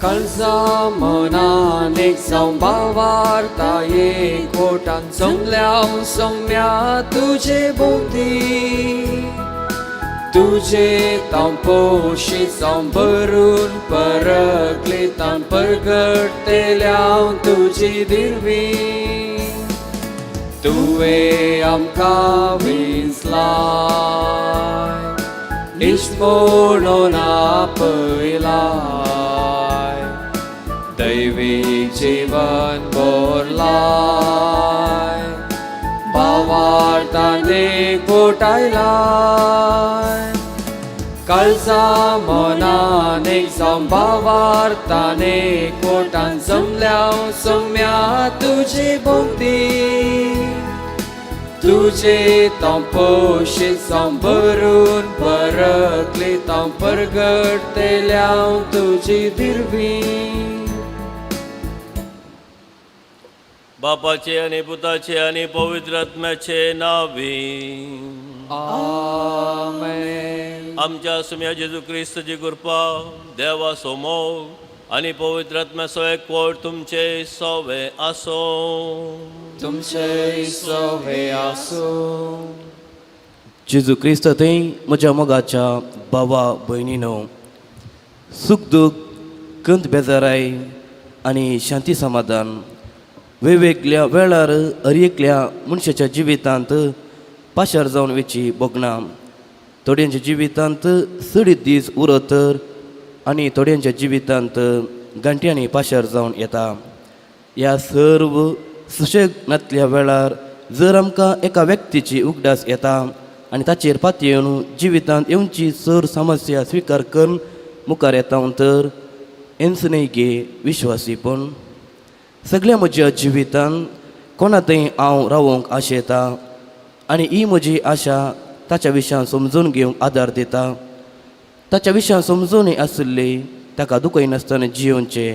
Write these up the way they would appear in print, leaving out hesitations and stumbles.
काळजा मनान एक जावं भावार्था एकवटान जमल्या सम्या तुझे भोवती तुझे तां पोशी जावं भरून परकले तां परगटतेल्या तुझी दिरवी तुवें आमकां विंचलाय इश्ट म्हणून आपयलाय दैवीक जीवन भरलाय भावार्थान एकवटायलाय काळजा मनान एक जावं भावार्थान एकवटान जमल्या सम्या तुझे भोवती तुझे तां पोशी जावं भरून परकले तां परगटतेल्या तुझी दिरवी बापाचे आणि पुताचे आणि पवित्र आत्म्याचे नावी आमेन. आमच्या सुम्या जेजू ख्रिस्ताची कृपा देवा समोर आणि पवित्र आत्म्याचो एकवट तुमचे सवे आसो तुमचे सवे आसूं जेजू क्रिस्त थंय म्हज्या मोगाच्या भावा भयणीनो सुख दूख कंत बेजाराय आनी शांती समाधान वेगवेगळ्या वेळार एकल्या मनशाच्या जिवितांत पाशार जावन वेची बोगना थोड्यांच्या जिवितांत सडीत दीस उरत तर आनी थोड्यांच्या जिवितांत घंट्यांनी पाशार जावन येता ह्या सर्व सुशेगनांतल्या वेळार जर आमकां एका व्यक्तीची उगडास येता आनी ताचेर पातयेवन जिवितांत येवची सर समस्या स्विकार करून मुखार येता तर एन्सनय गे विश्वासीपण सगळ्या म्हज्या जिवितांत कोणा थंय हांव रावूंक आशेता आनी ही म्हजी आशा ताच्या विशयान समजून घेवंक आदार दिता ताच्या विशयान समजूनय आसले ताका दुखय नासतना जियोवचे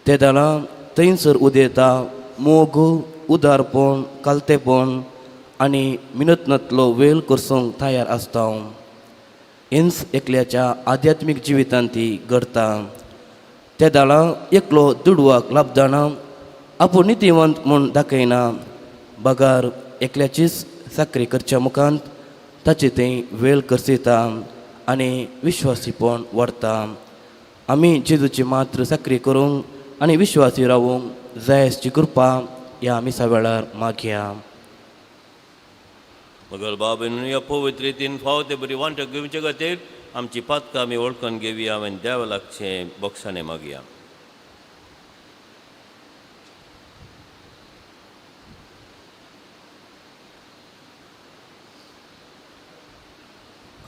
ते दाळां थंयसर उदेता मोग उदारपण कालतेपण आनी मिनतनांतलो वेल करसूंक तयार आसता हांव हेंच एकल्याच्या आध्यात्मीक जिवितांत ती घडता त्या दाळां एकलो दुडवाक लाभदाना आपूण नितीवंत म्हूण दाखयना बगार एकल्याचीच साखरी करच्या मुखांत ताचे तें वेल करसिता आनी विश्वासीपण वाडटा आमी जेजूची मात्र साखरी करूंक आनी विश्वासी रावूंक जायची कृपा ह्या मिसा वेळार मागया मगल बाबीन ह्या पवित्र रितीन फावते बरी वांटक घेवचे खातीर आमची पातकां आमी वळखून घेवया हांवें देवा लागचें बक्षाने मागया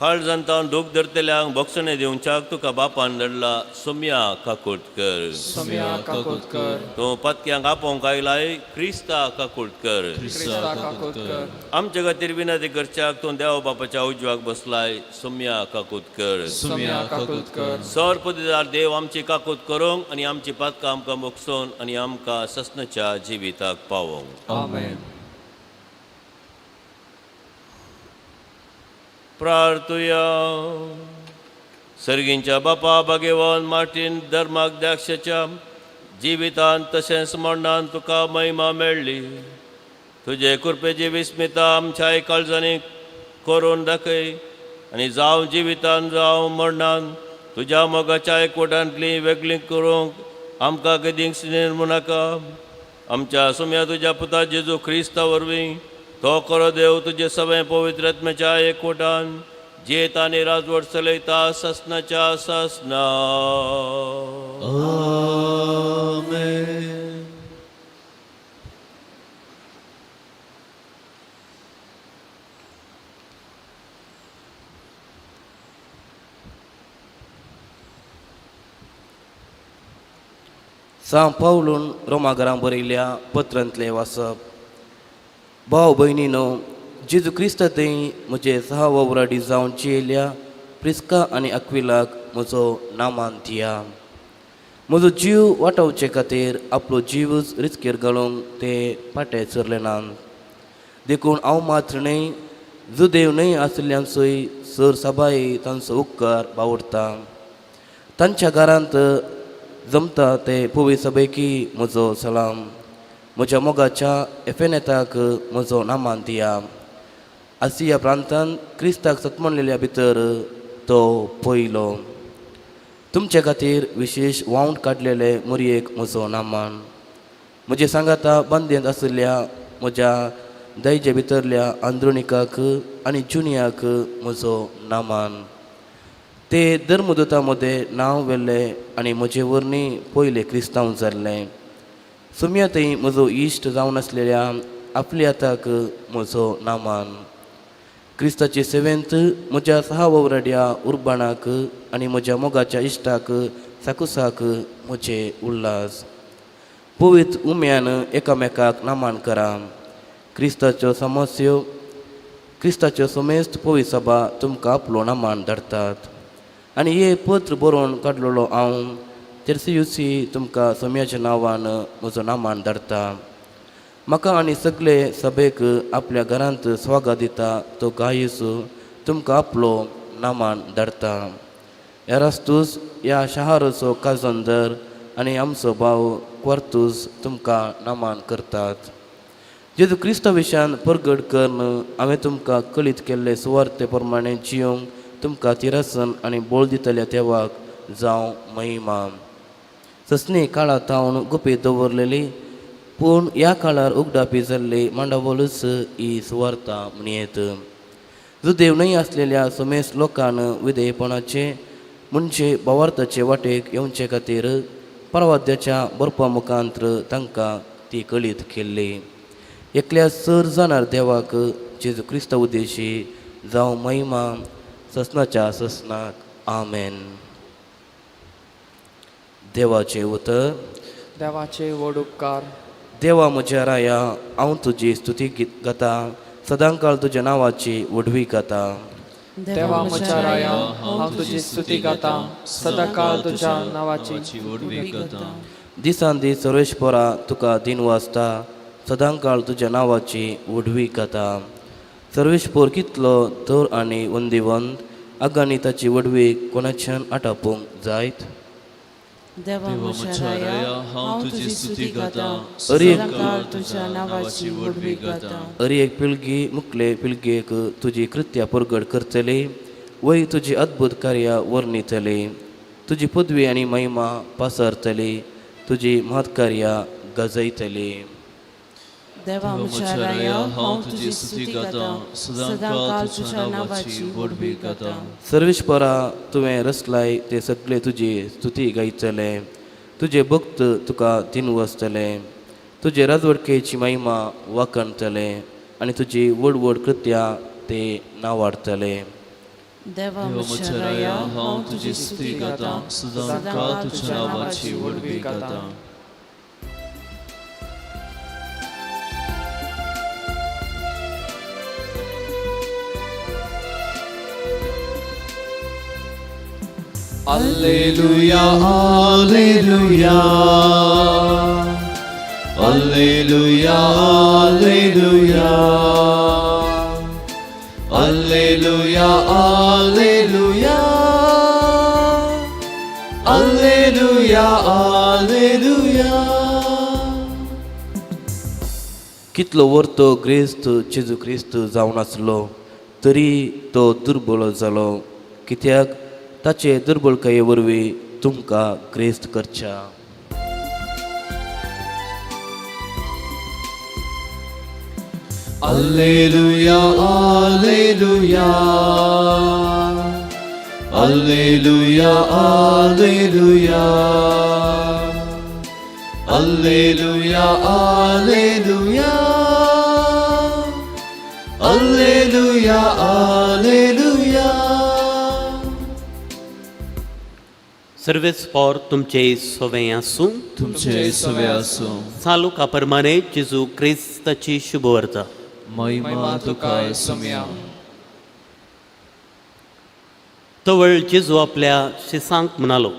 काळजांतावन दूख धरतल्यांक बक्षणे दिवच्याक तुका बापान धडला सोम्या काकोडकर सम्या काकोडकर तूं पत्क्यांक आपोवंक आयलाय क्रिस्ता काकोडकर क्रिस्ता काकोडकर आमचे खातीर विनंती करच्याक तूं देव बापाच्या उजव्याक बसलाय सोम्या काकोडकर सम्या काकोडकर सर पदवीदार देव आमची काकूत करूंक आनी आमची पातकां आमकां मोगसून आनी आमकां ससनाच्या जिविताक पावोंक आमेन. प्रार्थुया सर्गींच्या बापा भाग्यवान मार्टीन धर्माध्यक्षाच्या जिवितांत तशेंच मरणांत तुका महिमा मेळ्ळी तुजे कृपेची विस्मिता आमच्या काळजांनी करून दाखय आनी जावं जिवितांत जावं मरणांत तुज्या मोगाच्या एकवटांतली वेगळी करूंक आमकां कधीच निर्मू नाका आमच्या सुम्या तुज्या पुता जेजू क्रिस्ता वरवीं तो खरो देव तुजे सगळे पवित्र आत्म्याच्या एकवटान जेत आनी राजवट चलयता ससनाच्या ससना आमेन. सांव पावलून रोमागरांक बरयल्या पत्रांतलें वाचप भाव भयणीनो जेजू क्रिस्त थंय म्हजे सहवावराडी जावन चेयल्या प्रिस्का आनी अक्विलाक म्हजो नामान दिया म्हजो जीव वाटावचे खातीर आपलो जीवच रिस्केर घालूंक ते पाटे चरले नात देखून हांव मात्र न्हय जो देव न्हय आशिल्ल्यांचोय सर सबाई तांचो उपकार बावडटा तांच्या घरांत जमता ते पुवी सभेकी म्हजो सलाम. म्हज्या मोगाच्या एफेनेताक म्हजो नामान दिया. आसिया प्रांतांत क्रिस्ताक सत्मणलेल्या भितर तो पयलो. तुमचे खातीर विशेश वावंट काडलेले मुरयेक म्हजो नामान. म्हजे सांगाता बांदेंत आशिल्ल्या म्हज्या दैजे भितरल्या आंद्रुणिकाक आनी जुनियाक म्हजो नामान. ते धर्मदुता मदें नांव वेल्ले आनी म्हजे वरणी पयले क्रिस्तांव जाल्ले. सुमयातय म्हजो इश्ट जावन आसलेल्या आपल्याताक म्हजो नामान. क्रिस्ताचे सेवेंत म्हज्या सहावराड्या उर्बाणाक आनी म्हज्या मोगाच्या इश्टाक साकुसाक म्हजे उल्हास. पवित्र उम्यान एकामेकाक नामान करा. क्रिस्ताच्यो समस्यो क्रिस्ताच्यो समेस्त पवित्र सभा तुमकां आपलो नामान धाडतात. आनी हे पत्र बरोवन काडलेलो हांव तेर्सियुसी तुमकां सोम्याच्या नांवान म्हजो नामान धाडटा. म्हाका आनी सगळे सभेक आपल्या घरांत स्वागत दिता तो गायूस तुमकां आपलो नामान धाडटा. एरास्तूस ह्या शाहाराचो काजंदर आनी आमचो भाव क्वार्तूस तुमकां नामान करतात. जेजू क्रिस्ता विशयान परगट करून हांवें तुमकां कळीत केल्ले सुवार्ते प्रमाणे जियोंक तुमकां तिरासन आनी बोळ दितल्या देवाक जावं महिमा. ससणे काळांत हांव गुपीत दवरलेली पूण ह्या काळार उगडापी जाल्ली मांडावलूच ही सुवार्ता म्हणयेत. जो देव न्हय आसलेल्या समेस्त लोकांन विधेयपणाचे म्हणजे भावार्थाचे वाटेक येवचे खातीर परवाद्याच्या बरपा मुखांत्र तांकां ती कळीत केल्ली. एकल्या सर जाणार देवाक जेजू क्रिस्ता उद्देशी जावं महिमा ससनाच्या ससनाक आमेन. देवाचे उतर. देवाचे व्हड उपकार. देवा म्हज्या राया हांव तुजी स्तुती गाता. सदांकाळ तुज्या नांवाची वडवी गाता. देवा म्हज्या राया हांव तुजी स्तुती गाता. सदांकाळ तुज्या नांवाची वडवी गाता. दिसान दीस सर्वेश्वरा तुका दिन वाजता. सदांकाळ तुज्या नांवाची वडवी गाता. सर्वेश्वर कितलो थोर आनी वंदिवंत. आगांनी ताची वडवी कोणाच्यान आटापूंक जायत. देवा म्हज्या राया हांव तुजी स्तुती गाता. अरे सदांकाळ तुज्या नांवाची वडवी गाता. अरे एक पिळगी मुखले पिळगेक तुजी कृत्या परगट करतली. वय तुजी अद्भुत कार्या वर्णितली. तुजी पदवी आनी महिमा पासरतली. तुजी महत्कार्या गजयतली. देवा म्हज्या राया हांव तुजी स्तुती गाता. सदांकाळ तुज्या नांवाची वडवी गाता. सर्वेश्वरा तुवें रचलाय ते सगळे तुजी स्तुती गायतले. तुजे भक्त तुका दिनवसतले. तुजे राजवडकेची महिमा वाखणतले आनी तुजी व्हड व्हड कृत्या ते नांवाडतले. देवा म्हज्या राया हांव तुजी स्तुती गाता. सदांकाळ तुज्या नांवाची वडवी गाता. Alleluia, alleluia. Alleluia, alleluia. Alleluia, alleluia. Alleluia, alleluia. कितलो वर्तो ग्रेस्त जेजू क्रिस्त जावन आसलो तरी तो दुर्बळ जालो. कित्याक ताचे दुर्बळकाये वरवीं तुमकां ग्रेस्त करच्या. Alleluia, alleluia. Alleluia, alleluia. Alleluia, alleluia. Alleluia, alleluia. सर्वेस्पोर तुमचे सोवें आसूं. तुमचे सवे आसूं. चालूका प्रमाणे जेजू क्रिस्ताची शुभवार्ता. महिमा तुका सोम्या. तवळ जेजू आपल्या शिसांक म्हणालो,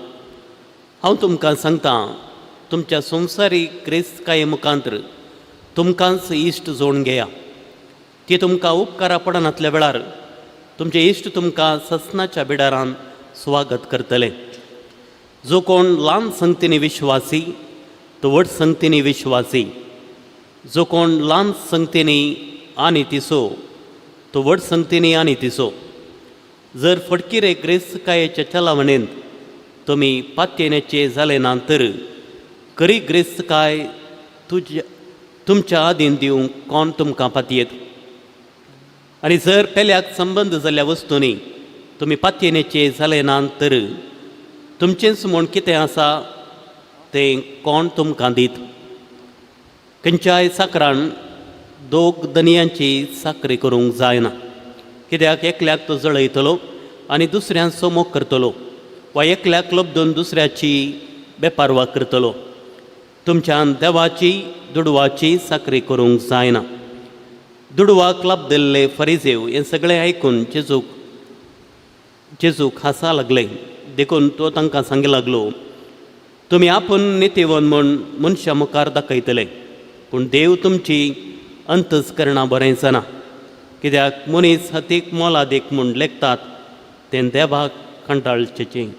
हांव तुमकां सांगता, तुमच्या संवसारीक क्रिस्तकाये मुखांत्र तुमकांच इश्ट जोडून घेया. ती तुमकां उपकारा पडनातल्या वेळार तुमचे इश्ट तुमकां ससनाच्या बिडारान स्वागत करतले. जो कोण ल्हान संगतीनी विश्वासी तो व्हड संगतीनी विश्वासी, जो कोण ल्हान संगतीनी आनी तिसो तो व्हड संगतीनी आनी तिसो. जर फटकिरे ग्रेस्तकायेच्या चलावणेंत तुमी पातयेनेचे जाले ना तर खरी ग्रेस्तकाय तुमच्या आदीन दिवंक कोण तुमकां पातयेत. आनी जर पेल्याक संबंद जाल्ल्या वस्तूंनी तुमी पातयेनेचे जाले ना तर तुमचेंच म्हूण कितें आसा तें कोण तुमकां दीत. खंयच्याय साकरान दोग दनयांची साकरी करूंक जायना. कित्याक एकल्याक तो जळयतलो आनी दुसऱ्यांचो मोग करतलो, वा एकल्याक लबदून दुसऱ्याची बेपारवा करतलो. तुमच्यान देवाची दुडवाची साकरी करूंक जायना. दुडवाक लाभदिल्ले फरिजेव हें सगळें आयकून जेजूक हांसा लागले. देखून तो तांकां सांगूंक लागलो, तुमी आपूण नितीवन म्हूण मनशा मुखार दाखयतले, पूण देव तुमची अंतस्करणां बरें जाणा. कित्याक मनीस हातीक मोलादीक म्हूण लेखतात तें देवाक कंटाळचें.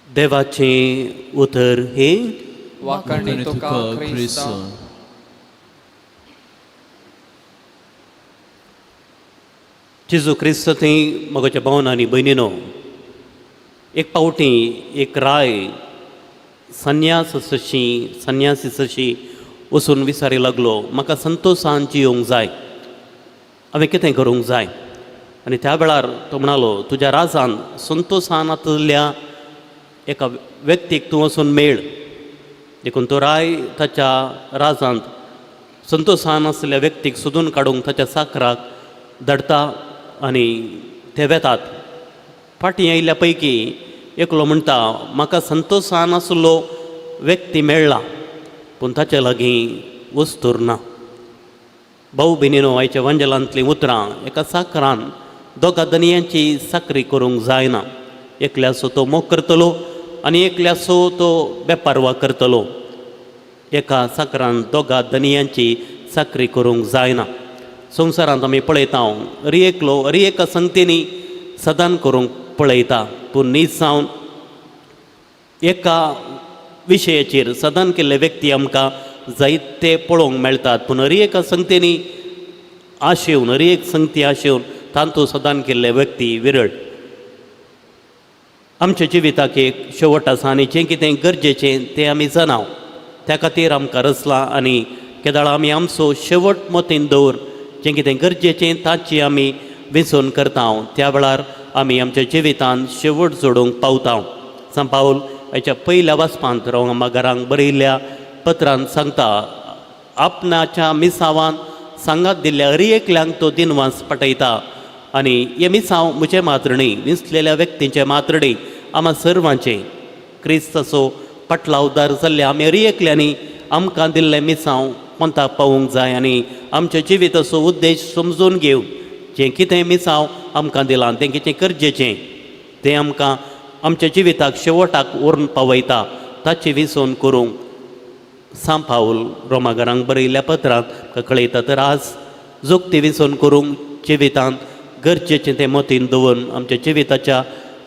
देवाचें उतर हे वाकणी तुका ख्रिस्त. जेजू क्रिस्त थंय म्हज्या भावन आनी भयणीनो, एक पावटी एक राय संन्यासी सशी वचून विचारूंक लागलो, म्हाका संतोशान जियोंक जाय, हांवें कितें करूंक जाय. आनी त्या वेळार तो म्हणालो, तुज्या राजान संतोशान आतल्या एका व्यक्तीक तूं वचून मेळ. देखून तो राय ताच्या राजांत संतोशान आसलेल्या व्यक्तीक सोदून काडूंक ताच्या साकराक धाडटा आनी ते वेतात. फाटीं आयिल्ल्या पैकी एकलो म्हणटा, म्हाका संतोशान आसलो व्यक्ती मेळ्ळा पूण ताचे लागीं वस्तूर ना. भाऊ भयणीनो, आयच्या वंजलांतलीं उतरां एका साकरान दोगा दनयांची साकरी करूंक जायना. एकल्याचो तो मोग करतलो आनी एकल्याचो तो बेपारवा करतलो. एका साकरान दोगा दनयांची साकरी करूंक जायना. संवसारांत आमी पळयता अरी एका संगतीनी सदान करूंक पळयता, पूण नीज जावन एका विशयाचेर सदान केल्ले व्यक्ती आमकां जायते पळोवंक मेळटात. पूण अरी एका संगतीनी आशेवन अरी एक संगती आशेवन तांतूं सदान केल्ले व्यक्ती विरळ. आमच्या जिविताक एक शेवट आसा आनी जें कितें गरजेचें तें आमी जाणाव. त्या खातीर आमकां रचला आनी केदाळ आमी आमचो शेवट मतीन दवर जें कितें गरजेचें ताची आमी विसरून करता. त्या वेळार आमी आमच्या जिवितांत शेवट जोडूंक पावता. सान पावल हाच्या पयल्या वाचपांत रोमा घरांक बरयल्ल्या पत्रांत सांगता, आपणाच्या मिसावान सांगात दिल्ल्या हर एकल्यांक तो दिनवास पटयता आनी हे मिसांव म्हजे मात्रणी विसलेल्या व्यक्तींचे मात्रणी आम्हा सर्वांचे क्रिस्ताचो पटला उदार जाल्ले आमी हर एकल्यांनी आमकां दिल्ले मिसांव पंथाक पावूंक जाय आनी आमच्या जिविताचो उद्देश समजून घेवन जें कितें मिसांव आमकां दिलां तें कितें गरजेचें तें आमकां आमच्या जिविताक शेवटाक व्हरून पावयता ताची विसवण करूंक सान पावल रोमाघरांक बरयल्ल्या पत्रांत कळयता. तर आज जोगती विसवण करूंक जिवितांत गरजेचें तें मतीन दवरून आमच्या जिविताच्या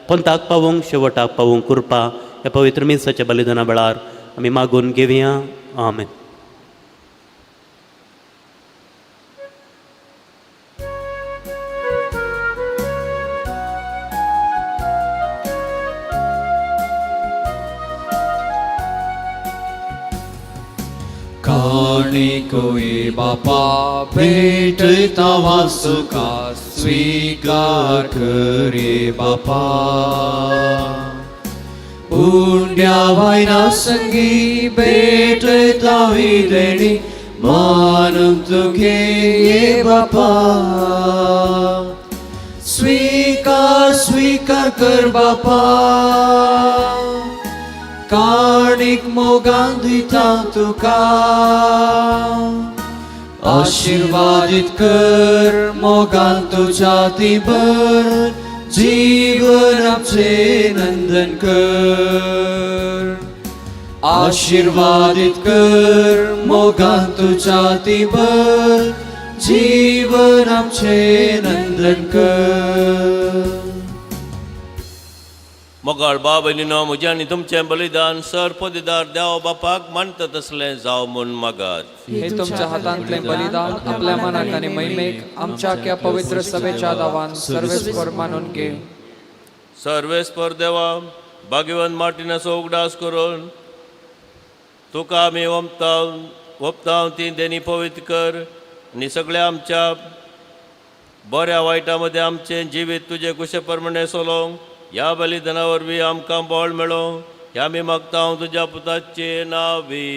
पंथाक पावूंक शेवटाक पावूंक कृपा ह्या पवित्र मिसाच्या बलिदाना वेळार आमी मागून घेवया. आमेन. काणिकोए बापा भेटता वासुका स्वीकार करे बापा. पुण्या वायना संगी भेटता विदेणी मानून तुगे ये बापा. स्वीकार कर बापा, काणिक मोगान दिता तुका. आशीर्वादित कर मोगान तुझ्या दिबर, जीवन आमचे नंदन कर. आशीर्वादित कर मोगान तुझ्या दिबर, जीवन आमचे नंदन कर. मोगाळ बाब भयणीनो, म्हजें आनी तुमचें बलिदान सर पदवीदार देव बापाक मानता तसलें जावं म्हूण मागात. हे तुमच्या हातांतलें बलिदान आपल्या मनाक आनी महिमेक आमच्या त्या पवित्र सभेच्या दावान सर्वेस्पर मानून घे. सर्वेस्पर देवा, भाग्यवान मार्टिनाचो उगडास करून तुका आमी वपताव ती देणी पवित्र कर आनी सगळ्या आमच्या बऱ्या वायटा मदें आमचें जिवीत तुजे कुशे प्रमाणे चलोवंक ह्या बलिदाना वरवीं आमकां बळ मेळोवं ह्या आमी मागता तुज्या पुताचे नांवी.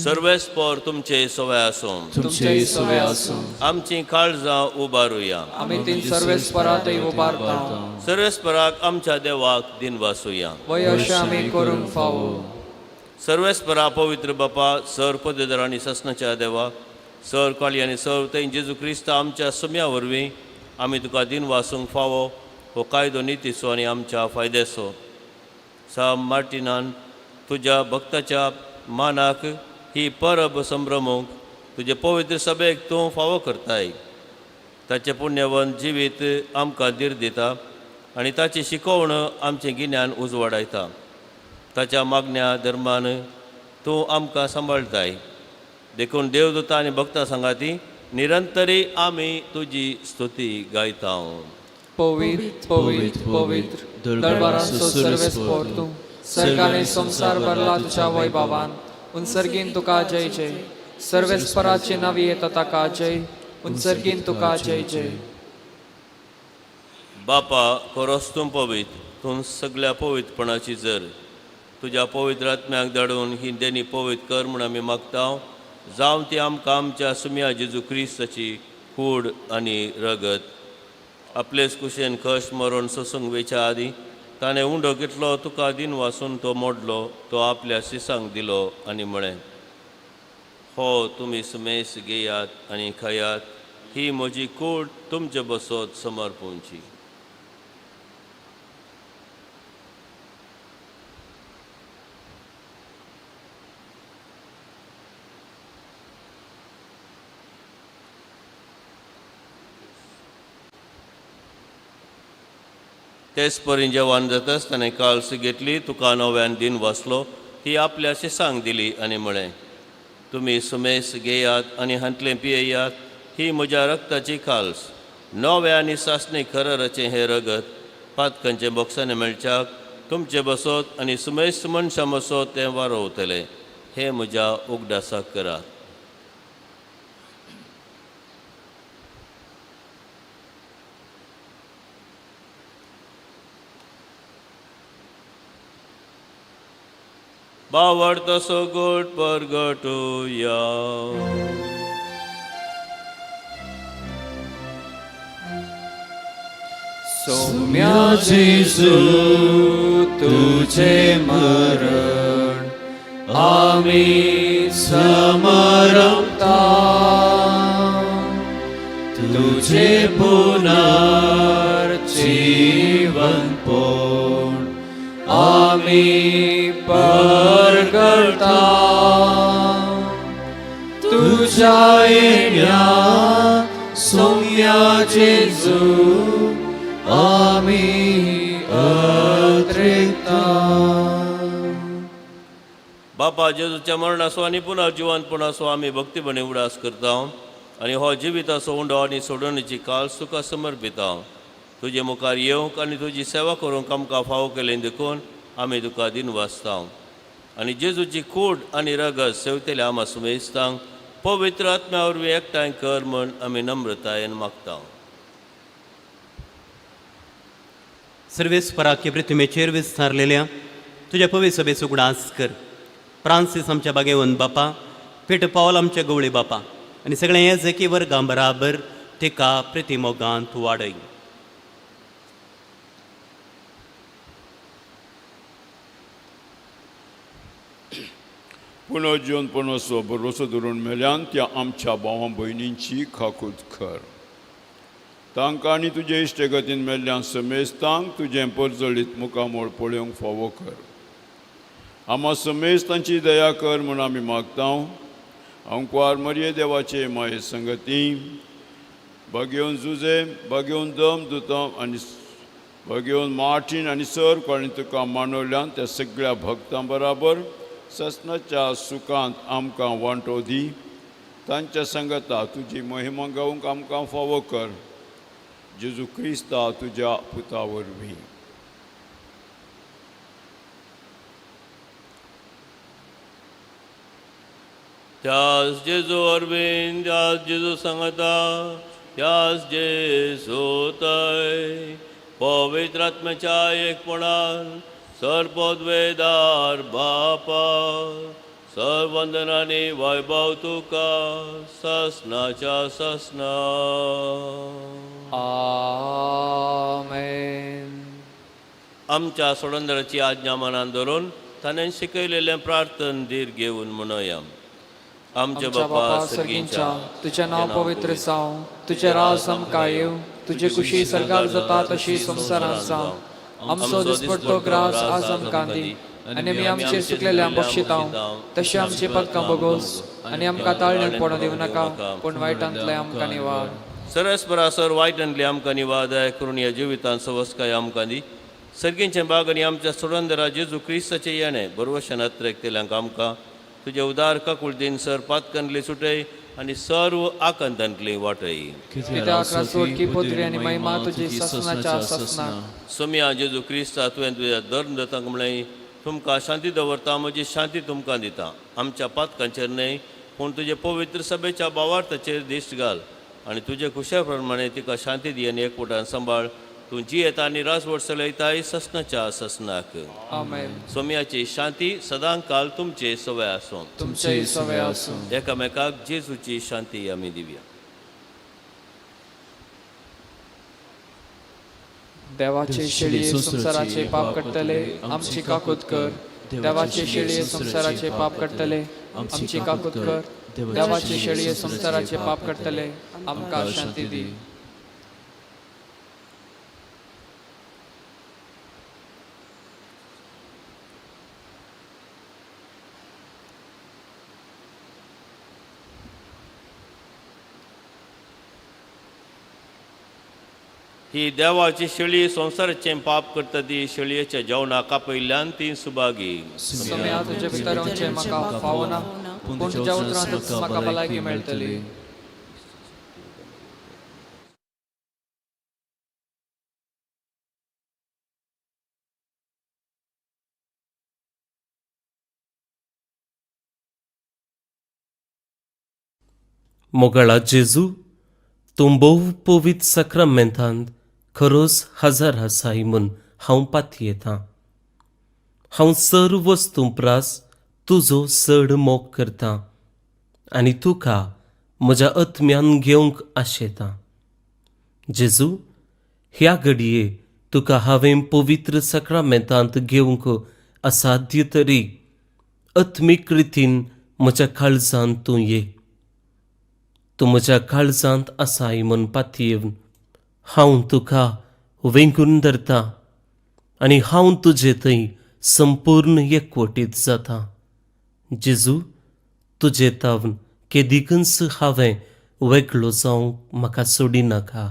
सर्वेस्पर तुमचे सवय आसूं. तुमचे सवय आसूं. आमची काळजां उबारुया. आमी तीन सर्वेस्परातय उबारता. सर्वेस्पराक आमच्या देवाक दिन वासुया. वय अशें आमी करूंक फावो. सर्वेस्परा पवित्र बापा, सर पदवीदार आनी ससनाच्या देवा, सर काळी आनी सर थंय जेजू क्रिस्त आमच्या सुम्या वरवीं आमी तुका दिन वासूंक फावो हो कायदो नितीचो आनी आमच्या फायद्याचो. साम मार्टिनान तुज्या भक्ताच्या मानाक ही परब संभ्रमूंक तुजे पवित्र सभेक तूं फावो करताय. ताचें पुण्यवन जिवीत आमकां धीर दिता आनी ताची शिकवण आमचें गिन्यान उजवाडायता. ताच्या मागण्या धर्मान तूं आमकां सांबाळताय. देखून देवदूतां आनी भक्तां सांगाती निरंतरी आमी तुजी स्तुती गायता. पवित्र पवित्र पवित्र दरबाराचो सर्वेस्पर तूं, सर्गाने संसार भरला तुज्या वैभवान. उन्सर्गीन तुका जय जय. सर्वेस्पराची नावी येता ताका जय. उन्सर्गीन तुका जय जय. बापा, खरोच तूं पवित्र, तूं सगळ्या पवित्रपणाची जर तुज्या पवित्र आत्म्याक धाडून ही देणी पवित्र कर म्हूण आमी मागता. जावं ती आमकां आमच्या सुम्या जेजू क्रिस्ताची कूड आनी रगत आपलेच कुशेन कश्ट मरून सोसूंक वेच्या आदी ताणें उंडो घेतलो, तुका दिन वासून तो मोडलो, तो आपल्या शिसांक दिलो आनी म्हळें, हो तुमी सुमेस घेयात आनी खायात, ही म्हजी कूड तुमचे बसत समर्पूंची. तेच परी जेवण जाताच ताणें काल्स घेतली, तुका नव्यान दिन वाचलो, ती आपल्या शिसांक दिली आनी म्हळें, तुमी सुमेस घेयात आनी हांतलें पियेयात, ही म्हज्या रक्ताची काल्स, नव्या आनी सासणी खरराचें हें रगत पातकांचे बोक्सांनी मेळच्याक तुमचे बसत आनी सुमेस मनशां बसत तें वारोवतलें. हें म्हज्या उगडासाक करात. बावड तसो गोट परगटुया. सौम्या जेजू तुझे मरण आमी समरता, तुझे पुनर्जीवनपण आमी परगटा, तुझ्या येण्यात सौम्या जेजू आमी अद्रेता. बापा जेजूच्या मरणाचो आनी पुनर्जीवनपणाचो आमी भक्तीपणे उडास करता आनी हो जिविताचो उंडो आनी सोडणीची काल्स तुका समर्पिता. तुजे मुखार येवंक आनी तुजी सेवा करूंक आमकां फावो केलें देखून आमी तुका दिन वाचता आनी जेजूची कूड आनी रगत सेवतेल्या आमा सुमेस्तांक पवित्र आत्म्या वरवीं एकठांय कर म्हूण आमी नम्रतायेन मागता. सर्वेस्पराके प्रतिमेचेर विस्तारलेल्या तुझ्या पवित्र सभेचो उगडास कर. फ्रांसीस आमच्या बागेवन बापा, पेट पावल आमच्या गवळी बापा आनी सगळें येजकी वर्गां बराबर तिका प्रतिमोगांत वाडय. पुनर्जीवनपणाचो भरोसो धरून मेल्यान त्या आमच्या भावां भयणींची खाकूत कर. तांकां आनी तुजे इश्टगतीन मेल्ल्यान समेस्तांक तुजें परजळीत मुखामोळ पळोवंक फावो कर. आमा समेस्तांची दया कर म्हूण आमी मागता अंकुआर मरिये देवाचे माये संगती भगेवन जुजे भगेवन दम दुतम आनी भगेवन मार्टीन आनी सर कोणी तुका मानवल्यान त्या सगळ्या भक्तां बराबर ससनाच्या सुखांत आमकां वांटो दी तांच्या संगता तुजी महिमा गावूंक आमकां फावो कर जेजू क्रिस्ता तुज्या पुता वरवीं त्यास जेजू अरविंद त्यास जेजू सांगता त्यास जेजू तय पवित्र आत्म्याच्या एकपणान सरपदवेदार बापा सर्वंदनाने वैभव तुका ससनाच्या ससना आमेन. आमच्या सोडंदराची आज्ञा मनान धरून ताणें शिकयलेलें प्रार्थन धीर घेवन म्हणया. आमच्या बापा सर्गींच्या तुझें नांव पवित्र जावं, तुझें राज आमकां येवं, तुजी खुशी सर्गार जाता तशी संवसारांत जावं. आमचो दिसपडटो ग्रास आज आमकां दी आनी आमी आमचेर चुकलेल्या बक्षितांव तशें आमची पदकां भोगोस आनी आमकां ताळणेक पडूं दिवं नाका पूण वायटांतले आमकां निवार. सरस्परासर वायटांतली आमकां निवादाय करून ह्या जिवितांत सवस्काय आमकां दी. सर्गींचें बाग आनी आमच्या सोडंदरा जेजू क्रिस्ताचें येणें बरोवशें नत्रेकतेल्यांक आमकां तुजे उदार काकूळ दिन सर पातकांतली सुटय आनी सर्व आकंतांतली वाटय. कित्याक रासवडकी पोत्री आनी महिमा तुजी ससनाच्या ससना. सोम्या जेजू क्रिस्ता तुवें तुज्या धर्म दत्तांक म्हणलें तुमकां शांती दवरता म्हजी शांती तुमकां दिता. आमच्या पातकांचेर न्हय पूण तुजे पवित्र सभेच्या भावार्थाचेर दिश्ट घाल आनी तुजे खुशा प्रमाणे तिका शांती दी आनी एकवटान सांबाळ. तूं जी येता आनी रासवड चलयताय ससनाच्या ससनाक. आमेन. सोम्याची शांती सदां काल तुमचे सवय आसूं. तुमचेय सवय आसूं. एकामेकाक जेजूची शांती आमी दिवया. देवाचे शेळये संसाराचे पाप काडटले आमची काकूत कर. देवाचे शेळये संसाराचे पाप काडटले आमची काकूत कर. देवाचे शेळये संसाराचे पाप काडटले आमकां शांती दी. ही देवाची शेळी संसाराचें पाप करता ती शेळयेच्या जेवणाक आपयल्यान ती सुभागी. सोम्या तुजे भितर रावचें म्हाका फावना पूण तुज्या उतरांतच म्हाका भलायकी मेळटली. मोगळा जेजू तूं भोव पवित्र सक्रामेंतांत खरोच हजर आसाय म्हूण हांव पातयेतां. हांव सर्व वस्तू प्रास तुजो चड मोग करतां आनी तुका म्हज्या आत्म्यान घेवंक आशेतां. जेजू ह्या घडये तुका हांवें पवित्र सक्रामेंतांत घेवंक असाध्य तरी आत्मीक रितीन म्हज्या काळजांत तूं ये. तूं म्हज्या काळजांत आसाय म्हूण पातयेवन हांव तुका वेंगून धरतां आनी हांव तुजे थंय संपूर्ण एकवटीत जातां. जेजू तुजे तावन केदिकच हांवें वेगळो जावंक म्हाका सोडिनाका.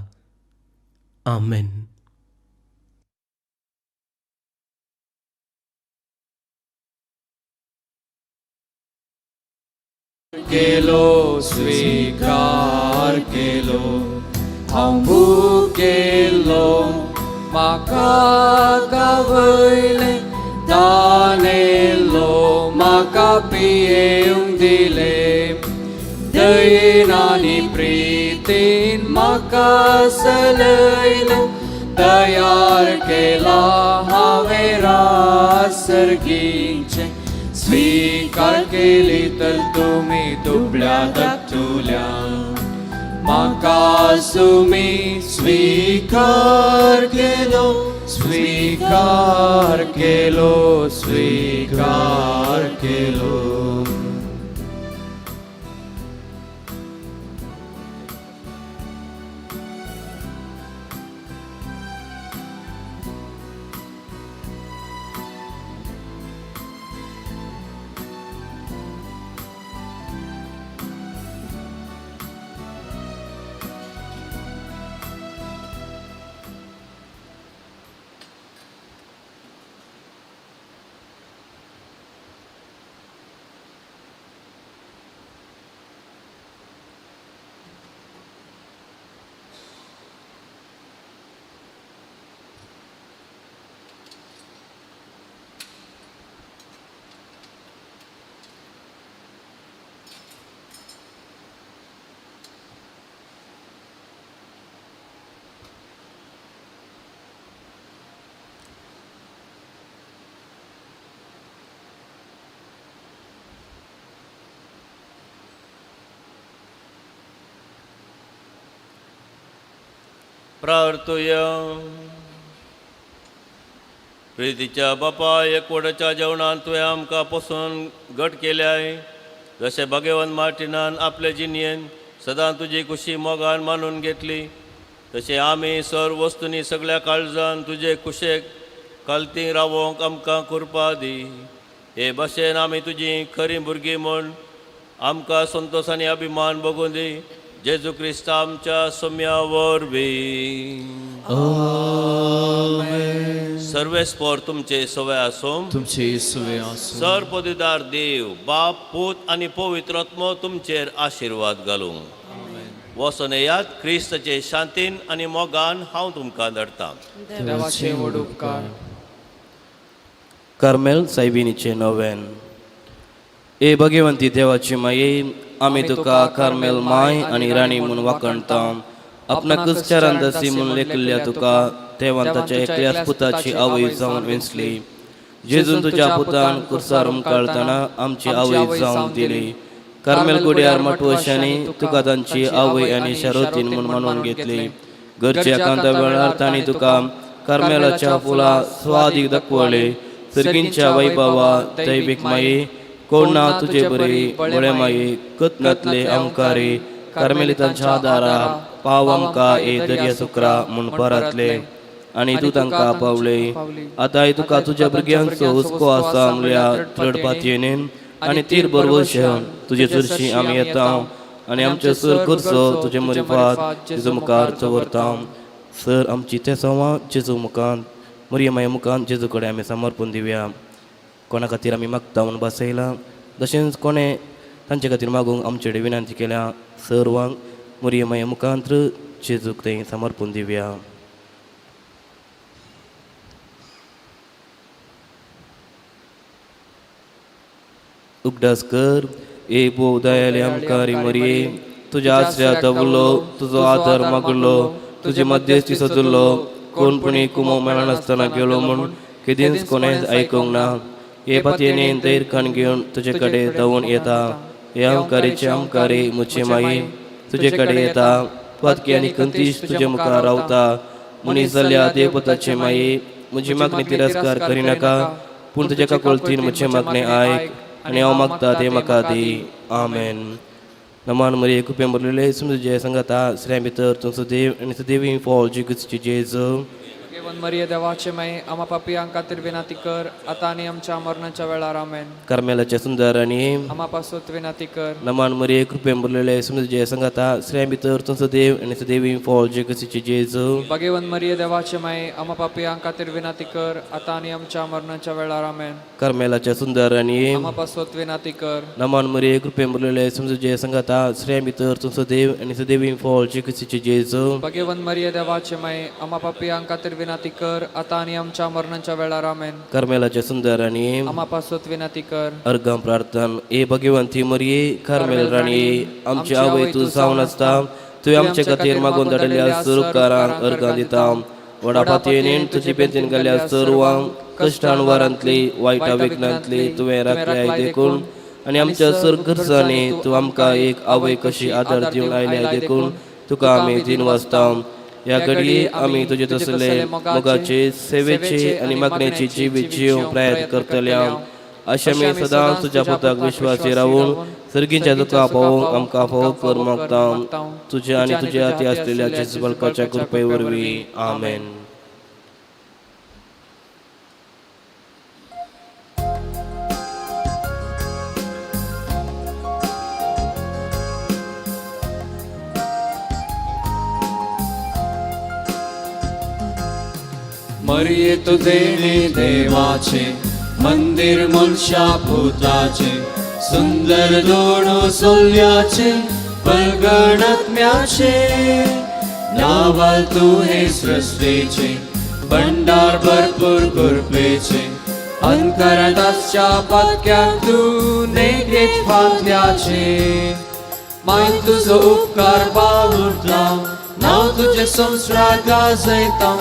आमेन. केलो स्वीकार केलो हांव भुकेलो म्हाका गावयलें ताणेलो म्हाका पियेवंक दिलें. दयेन आनी प्रितीन म्हाका चलयलो तयार केला हांवें रास सर्गीचें. स्वीकार केली तर तुमी दुबळ्या धाकटुल्यांक म्हाका तुमी स्वीकार केलो स्वीकार केलो स्वीकार केलो. प्रार्थूया. प्रितीच्या बापा एकवटाच्या जेवणान तुवें आमकां पसून घट केल्याय. जशें भगवन मार्टिनान आपले जिणयेन सदां तुजी खुशी मोगान मानून घेतली, तशें आमी सर्व वस्तूंनी सगळ्या काळजान तुजे कुशेक कालती रावोंक आमकां कृपा दी. हे भाशेन आमी तुजी खरी भुरगीं म्हूण आमकां संतोश आनी अभिमान भोगूं दी. जेजू क्रिस्त आमच्या सोम्या वरवीं. सर्वेस्पर तुमचे सवय आसूं. तुमचे सुवे आसूं. सर्वपदीदार देव बाप पूत आनी पवित्र आत्मो तुमचेर आशिर्वाद घालूं. वचून येयात. क्रिस्ताचे शांतीन आनी मोगान हांव तुमकां धाडटां. देवाचे व्हड उपकार. कार्मेल सायबिणीचे नोवेन. ए भगवंती देवाची माये, आमी तुका कार्मेल माय आनी राणी म्हूण वाखणटा. आपणाकच चारांदासी म्हूण लेखिल्ल्या तुका देवांताच्या एकल्याच पुताची आवय जावन वेंचली. जेजून तुज्या पुतान कुर्सार मुखारतना आमची आवय जावन दिली. कार्मेल गुड्यार मटवशांनी तुका तांची आवय आनी शारोतीन म्हूण मानून घेतली. घरच्या कांता वेळार तांणी तुका कार्मेलाच्या फुला स्वादीक दाखवले. सर्गींच्या वैभवा दैवीक माये, कोण ना तुजे बरे बळे माये, कतनातले आमकारे कार्मेलितांच्या आदारा पाव आमकां ए दर्या सुकरा म्हूण परातले आनी तूं तांकां पावले. आतां तुका तुज्या भुरग्यांचो हुस्को आसा म्हणल्यार रडपातयेन आनी तीर बरोबर तुजे चडशी आमी येता आनी आमचे सर करचो तुजे मरिफात जेजू मुखार दवरता. सर आमची ते संवाद जेजू मुखांत मरिये माये मुखांत जेजू कडेन आमी समर्पण दिवया. कोणा खातीर आमी मागता म्हणून बसयला, तशेंच कोणें तांचे खातीर मागूंक आमचे कडेन विनंती केल्या. सर्वांक मरिये माये मुखांत जेजूक तें समर्पण दिवया. उगडास कर ए भोव दयाले आमकारी मरिये, तुज्या आश्रयात दवरलो, तुजो आदर मागलो, तुजे मध्यस्थी सजलो. कोणपणी कुमो मेळनासतना गेलो म्हूण केदींच कोणेंच आयकूंक ना. हे पातयेने दैरखान घेवन तुजे कडेन धांवून येता. हे आमकारेचे आमकारे मुचे माये, तुजे कडेन येता. पातकी आनी कंतीश तुजे मुखार रावता. मनीस जाल्ल्या देवपुताचे माये, म्हजी मागणी तिरस्कार करिनाका, पूण तुजे काकुळतीन म्हचे मागणे आयक आनी हांव मागता ते म्हाका दी. आमेन. नमान मरिये कृपे भरलेले तुजे संगता श्रेय भितर तुमचो देव आनी सदैवी फॉल जिगुची जेजू. भगवन मरिये देवाचे माये, आम्हा पापियांक खातीर विनंती कर, आता आनी आमच्या मरणाच्या वेळार. आमेन. कार्मेलाच्या सुंदर आनी आम्हा पासून विनंती कर. नमान मरिये कृपे भरलेले तुजे संगता श्रेय भितर तुमचो देव आनी सदैवी फॉल जिगुची जेजू. भगवन मरिये देवाचे माये, आम्हा पापियांक खातीर विनंती कर, आता आनी आमच्या मरणाच्या वेळार. आमेन. कार्मेलाच्या सुंदर आनी आम्हा पासून विनंती कर. नमान मरिये कृपे भरलेले तुजे संगता श्रेय भितर तुमचो देव आनी सदैवी फॉल जिगुची जेजू. भगवन मरिये देवाचे माये, आम्हा पापियांक खातीर विनंती कर, आता आनी आमच्या मरणाच्या वेळार. आमेन. कार्मेलाच्या सुंदर आनी आम्हा पासून विनंती कर. अर्गां प्रार्थना. ए भगवंती मरिये, कार्मेल राणीये, आमची आवय तूं जावन आसता. तुवें आमचे खातीर मागून धाडिल्ल्या सुरकारांक अर्गां दिता. व्हडा पातयेन तुजे बेंतीन घाल्ल्या सर्वांक कश्टान वारांतली वायटा विघ्नांतली तुवें राखल्याय देखून आनी आमच्या सर गरजांनी तूं आमकां एक आवय कशी आदार दिवन आयल्या देखून तुका आमी दिन वाजता. ह्या घडये आमी तुजे तसले मोगाचे सेवेचे आनी मागणेची जिवीत जीव प्रयत्न करतल्या. अशें आमी सदांच तुज्या पुताक विश्वासी रावून सर्गीच्या दुखां पावोवंक आमकां फावो कर मागता. तुज्या आनी तुज्या हाती आसलेल्या जेजू बाळकाच्या कृपे वरवीं. आमेन. मरिये तू देणे देवाचे मंदिर मनशा भूताचे, सुंदर दोणो सोल्याचे पलगणात्म्याचे. नावाल तू हे सृष्टीचे भंडार भरपूर कृपेचे. अंतराळाच्या पातक्यात तू नेगेत फाटल्याचे. माय तुझो उपकार बावुरला, नाव तुझे संस्रात गाजयता.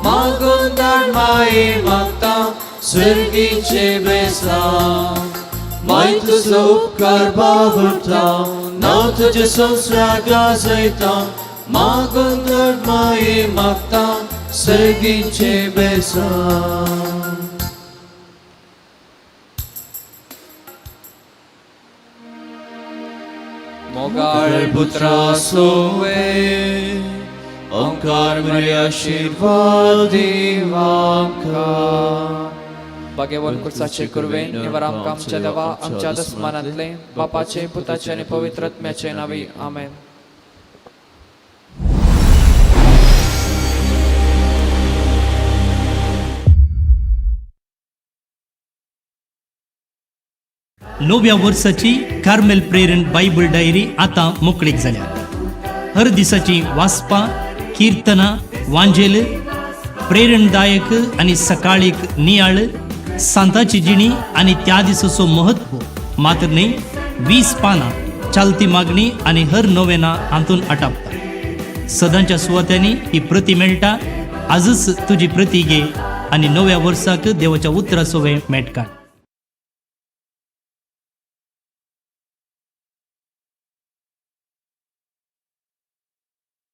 मागून धाड माये मागता स्वर्गीचे बेसा. माय तुझो उपकार बावुरता, नाव तुझे संस्रात गाजयता. मागून धर्माये मागता सर्गींचे बेसन मोगाळ पुत्रा सोवे ओंकार मरे आशीर्वाद देवांका भाग्यवान कुर्साचे कुरवे निवार आमकां आमच्या देवा आमच्या दस्मानांतले बापाचे पुताचे आनी पवित्र आत्म्याचे नावे आमेन. नव्या वर्साची कार्मेल प्रेरण बायबल डायरी आता मोकळीक जाल्या. हर दिसाची वाचपां, कीर्तना, वांजेल, प्रेरणदायक आणि सकाळीक नियाळ, सांताची जिणी आणि त्या दिसाचो महत्व मात्र न्ही 20 पानां चालती मागणी आणि हर नोवेना हातून आटापता. सदांच्या सुवात्यांनी ही प्रती मेळटा. आजच तुजी प्रती घे आणि नव्या वर्साक देवाच्या उतराचो वेळ मेळट काड.